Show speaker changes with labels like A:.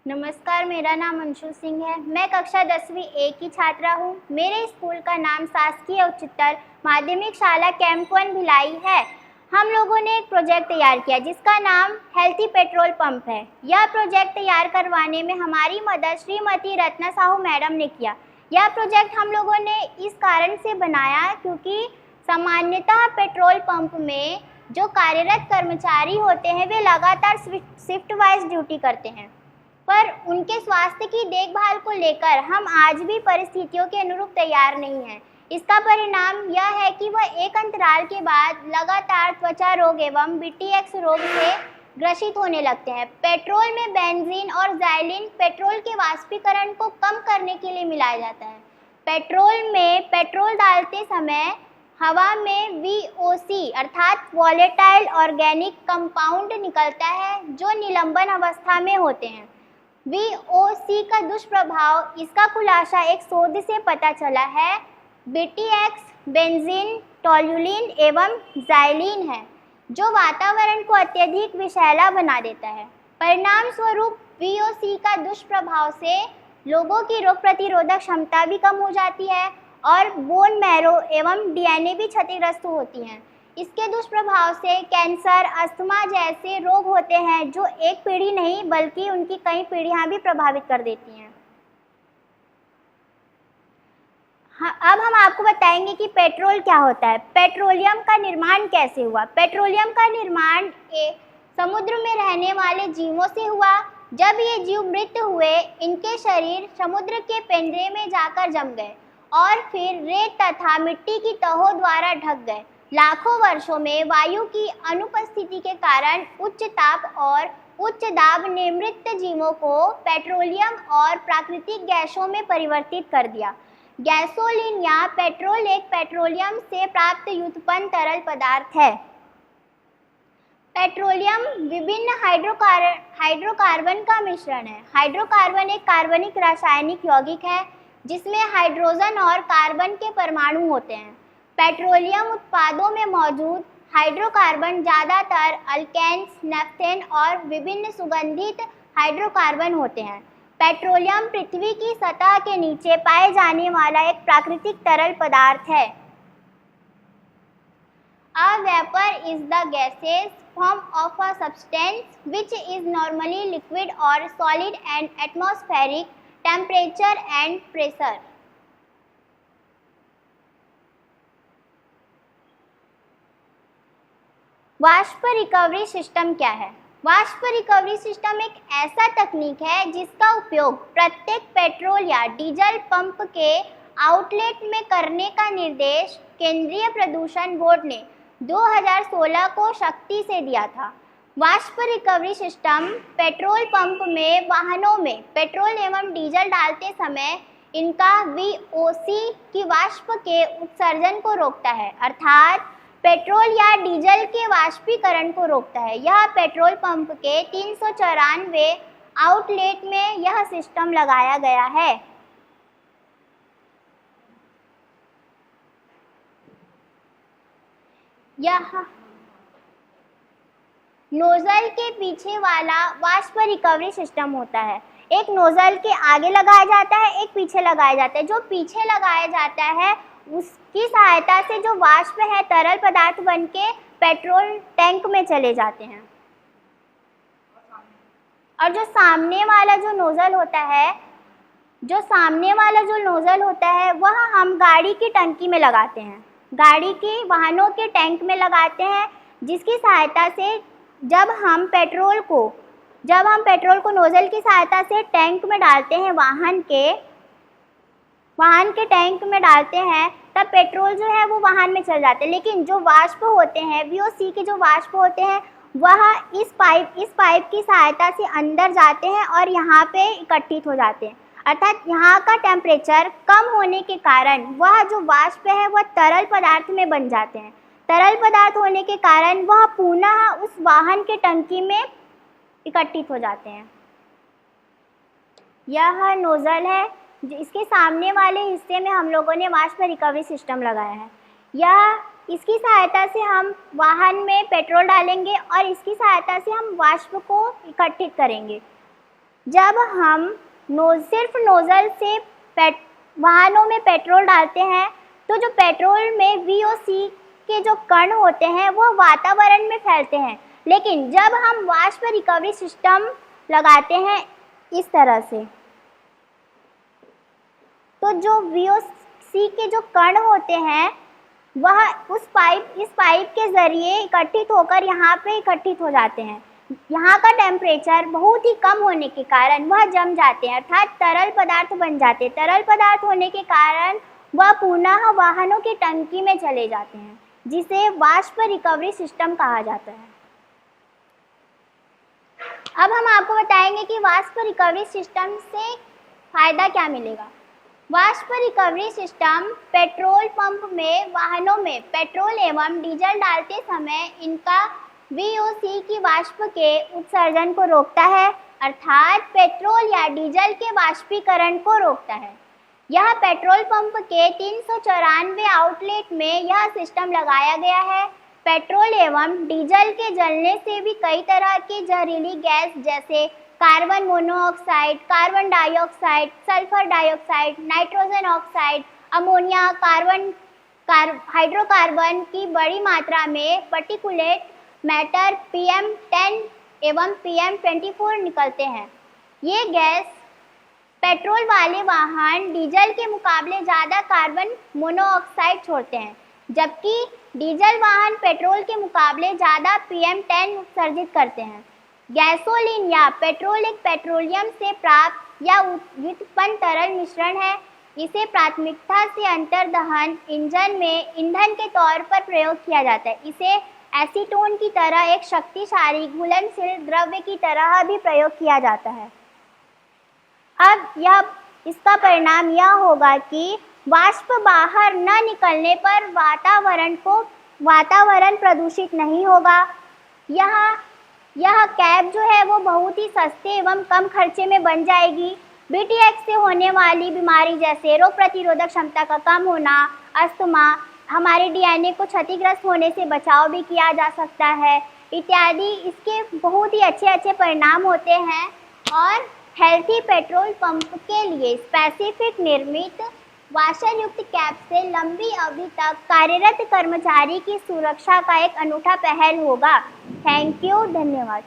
A: नमस्कार, मेरा नाम अंशु सिंह है। मैं कक्षा 10वीं ए की छात्रा हूँ। मेरे स्कूल का नाम शासकीय उच्चतर माध्यमिक शाला कैंप 1 भिलाई है। हम लोगों ने एक प्रोजेक्ट तैयार किया जिसका नाम हेल्थी पेट्रोल पंप है। यह प्रोजेक्ट तैयार करवाने में हमारी मदद श्रीमती रत्ना साहू मैडम ने किया। यह प्रोजेक्ट हम लोगों ने इस कारण से बनाया क्योंकि सामान्यतः पेट्रोल पंप में जो कार्यरत कर्मचारी होते हैं वे लगातार शिफ्ट वाइज ड्यूटी करते हैं, पर उनके स्वास्थ्य की देखभाल को लेकर हम आज भी परिस्थितियों के अनुरूप तैयार नहीं हैं। इसका परिणाम यह है कि वह एक अंतराल के बाद लगातार त्वचा रोग एवं बीटीएक्स रोग से ग्रसित होने लगते हैं। पेट्रोल में बेंजीन और ज़ाइलिन पेट्रोल के वाष्पीकरण को कम करने के लिए मिलाया जाता है। पेट्रोल में पेट्रोल डालते समय हवा में VOC अर्थात वॉलेटाइल ऑर्गेनिक कंपाउंड निकलता है जो निलंबन अवस्था में होते हैं। VOC का दुष्प्रभाव, इसका खुलासा एक शोध से पता चला है, BTX, बेंजीन, टोल्यूलिन एवं ज़ाइलिन है जो वातावरण को अत्यधिक विषैला बना देता है। परिणाम स्वरूप VOC का दुष्प्रभाव से लोगों की रोग प्रतिरोधक क्षमता भी कम हो जाती है और बोन मैरो एवं DNA भी क्षतिग्रस्त होती हैं। इसके दुष्प्रभाव से कैंसर, अस्थमा जैसे रोग होते हैं जो एक पीढ़ी नहीं बल्कि उनकी कई पीढ़ियां भी प्रभावित कर देती हैं। अब हम आपको बताएंगे कि पेट्रोल क्या होता है। पेट्रोलियम का निर्माण कैसे हुआ। पेट्रोलियम का निर्माण समुद्र में रहने वाले जीवों से हुआ। जब ये जीव मृत हुए, इनके शरीर समुद्र के पिंजरे में जाकर जम गए और फिर रेत तथा मिट्टी की तहों द्वारा ढक गए। लाखों वर्षों में वायु की अनुपस्थिति के कारण उच्च ताप और उच्च दाब ने मृत जीवों को पेट्रोलियम और प्राकृतिक गैसों में परिवर्तित कर दिया। गैसोलीन या पेट्रोल एक पेट्रोलियम से प्राप्त व्युत्पन्न तरल पदार्थ है। पेट्रोलियम विभिन्न हाइड्रोकार्बन का मिश्रण है। हाइड्रोकार्बन एक कार्बनिक रासायनिक यौगिक है जिसमें हाइड्रोजन और कार्बन के परमाणु होते हैं। पेट्रोलियम उत्पादों में मौजूद हाइड्रोकार्बन ज़्यादातर अल्केन्स, नेफ्थेन और विभिन्न सुगंधित हाइड्रोकार्बन होते हैं। पेट्रोलियम पृथ्वी की सतह के नीचे पाए जाने वाला एक प्राकृतिक तरल पदार्थ है। A vapor is the gaseous form of a substance which is normally liquid or solid at atmospheric temperature and pressure. वाष्प रिकवरी सिस्टम क्या है। वाष्प रिकवरी सिस्टम एक ऐसा तकनीक है जिसका उपयोग प्रत्येक पेट्रोल या डीजल पंप के आउटलेट में करने का निर्देश केंद्रीय प्रदूषण बोर्ड ने 2016 को शक्ति से दिया था। वाष्प रिकवरी सिस्टम पेट्रोल पंप में वाहनों में पेट्रोल एवं डीजल डालते समय इनका VOC की वाष्प के उत्सर्जन को रोकता है, अर्थात पेट्रोल या डीजल के वाष्पीकरण को रोकता है। यह पेट्रोल पंप के 394 आउटलेट में यह सिस्टम लगाया गया है। यह नोजल के पीछे वाला वाष्प रिकवरी सिस्टम होता है। एक नोजल के आगे लगाया जाता है, एक पीछे लगाया जाता है। जो पीछे लगाया जाता है उसकी सहायता से जो वाष्प है तरल पदार्थ बन के पेट्रोल टैंक में चले जाते हैं, और जो सामने वाला जो नोजल होता है वह हम गाड़ी की टंकी में लगाते हैं, गाड़ी के वाहनों के टैंक में लगाते हैं, जिसकी सहायता से जब हम पेट्रोल को नोजल की सहायता से टैंक में डालते हैं, वाहन के टैंक में डालते हैं, तब पेट्रोल जो है वो वाहन में चल जाते हैं। लेकिन जो वाष्प होते हैं, VOC के जो वाष्प होते हैं, वह इस पाइप की सहायता से अंदर जाते हैं और यहाँ पे इकट्ठित हो जाते हैं। अर्थात यहाँ का टेम्परेचर कम होने के कारण वह जो वाष्प है वह तरल पदार्थ में बन जाते हैं। तरल पदार्थ होने के कारण वह पुनः उस वाहन के टंकी में इकट्ठित हो जाते हैं। यह नोजल है, इसके सामने वाले हिस्से में हम लोगों ने वाष्प रिकवरी सिस्टम लगाया है। इसकी सहायता से हम वाहन में पेट्रोल डालेंगे और इसकी सहायता से हम वाष्प को इकट्ठित करेंगे। जब हम सिर्फ नोज़ल से वाहनों में पेट्रोल डालते हैं तो जो पेट्रोल में VOC के जो कण होते हैं वो वातावरण में फैलते हैं, लेकिन जब हम वाष्प रिकवरी सिस्टम लगाते हैं इस तरह से, तो जो VOC के जो कण होते हैं वह इस पाइप के ज़रिए इकट्ठित होकर यहाँ पे इकट्ठित हो जाते हैं। यहाँ का टेम्परेचर बहुत ही कम होने के कारण वह जम जाते हैं, अर्थात तरल पदार्थ बन जाते हैं। तरल पदार्थ होने के कारण वह पुनः वाहनों की टंकी में चले जाते हैं, जिसे वाष्प रिकवरी सिस्टम कहा जाता है। अब हम आपको बताएंगे कि वाष्प रिकवरी सिस्टम से फ़ायदा क्या मिलेगा। वाष्प रिकवरी सिस्टम पेट्रोल पंप में वाहनों में पेट्रोल एवं डीजल डालते समय इनका VOC की वाष्प के उत्सर्जन को रोकता है, अर्थात पेट्रोल या डीजल के वाष्पीकरण को रोकता है। यह पेट्रोल पंप के 394 आउटलेट में यह सिस्टम लगाया गया है। पेट्रोल एवं डीजल के जलने से भी कई तरह की जहरीली गैस जैसे carbon monoxide, carbon dioxide, sulphur dioxide, nitrogen oxide, ammonia, hydrocarbon की बड़ी मात्रा में पार्टिकुलेट मैटर PM10 एवं PM24 निकलते हैं। ये गैस पेट्रोल वाले वाहन डीजल के मुकाबले ज़्यादा कार्बन मोनोऑक्साइड छोड़ते हैं, जबकि डीजल वाहन पेट्रोल के मुकाबले ज़्यादा PM10 उत्सर्जित करते हैं। गैसोलीन या पेट्रोल एक पेट्रोलियम से प्राप्त या व्युत्पन्न तरल मिश्रण है। इसे प्राथमिकता से अंतर्दहन इंजन में ईंधन के तौर पर प्रयोग किया जाता है। इसे एसीटोन की तरह एक शक्तिशाली घुलनशील द्रव्य की तरह भी प्रयोग किया जाता है। अब इसका परिणाम यह होगा कि वाष्प बाहर न निकलने पर वातावरण प्रदूषित नहीं होगा। यह कैप जो है वो बहुत ही सस्ते एवं कम खर्चे में बन जाएगी। BTX से होने वाली बीमारी जैसे रोग प्रतिरोधक क्षमता का कम होना, अस्थमा, हमारे DNA को क्षतिग्रस्त होने से बचाव भी किया जा सकता है इत्यादि। इसके बहुत ही अच्छे परिणाम होते हैं और हेल्थी पेट्रोल पंप के लिए स्पेसिफिक निर्मित वाशरयुक्त कैप से लंबी अवधि तक कार्यरत कर्मचारी की सुरक्षा का एक अनूठा पहल होगा। थैंक यू, धन्यवाद।